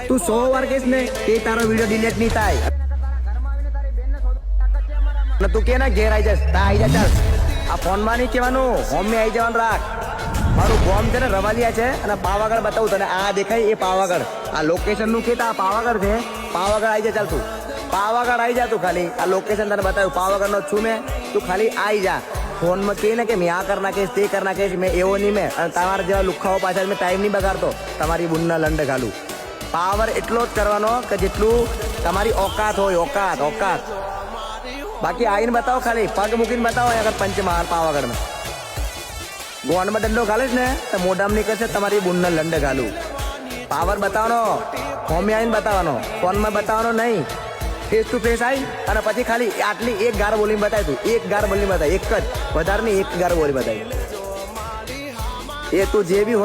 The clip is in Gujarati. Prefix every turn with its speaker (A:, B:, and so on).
A: તું 100 વાર કહીશ ને તે તારો વિડીયો ડિલીટ નહીં થાય. અને તું કે ને ઘેર આવી જશ તા આવી જા. ચાલ આ ફોનમાં નહીં કહેવાનું, હોમે આવી જવાનું રાખ. મારું ગોમ છે ને રવાલિયા છે અને પાવાગઢ બતાવું તને. આ દેખાય એ પાવાગઢ, આ લોકેશન નું કે આ પાવાગઢ છે. પાવાગઢ આવી જા. ચાલ તું પાવાગઢ આવી જા. તું ખાલી આ લોકેશન તને બતાવ્યું, પાવાગઢ નો છું મેં. તું ખાલી આવી જા. ફોનમાં કહે ને કે મેં આ કર નાખીશ તે કર નાખીશ, મેં એવો નહીં. મેં અને તમારા જેવા લુખાઓ પાછળ મેં ટાઈમ નહીં બગાડતો તમારી બુનના લંડ ઘાલું. પાવર એટલો જ કરવાનો કે જેટલું તમારી ઓકાત હોય. ઓકાત ઓકાત. બાકી આવીને બતાવો, ખાલી પગ મૂકીને બતાવો અહીંયા પંચમહાલ પાવાગઢમાં. ગોનમાં દંડો ઘાલીશ ને તો મોઢામાં નીકળશે તમારી બુનના લંડ ઘાલું. પાવર બતાવવાનો, હોમે આવીને બતાવવાનો, ફોનમાં બતાવવાનો નહીં. ફેસ ટુ ફેસ આવી અને પછી ખાલી આટલી એક ગાર બોલીને બતાવી. તું એક ગાર બોલી બતાવી, એક જ, વધારે નહીં, એક ગાર બોલી બતાવી. એ તું જે બી હોય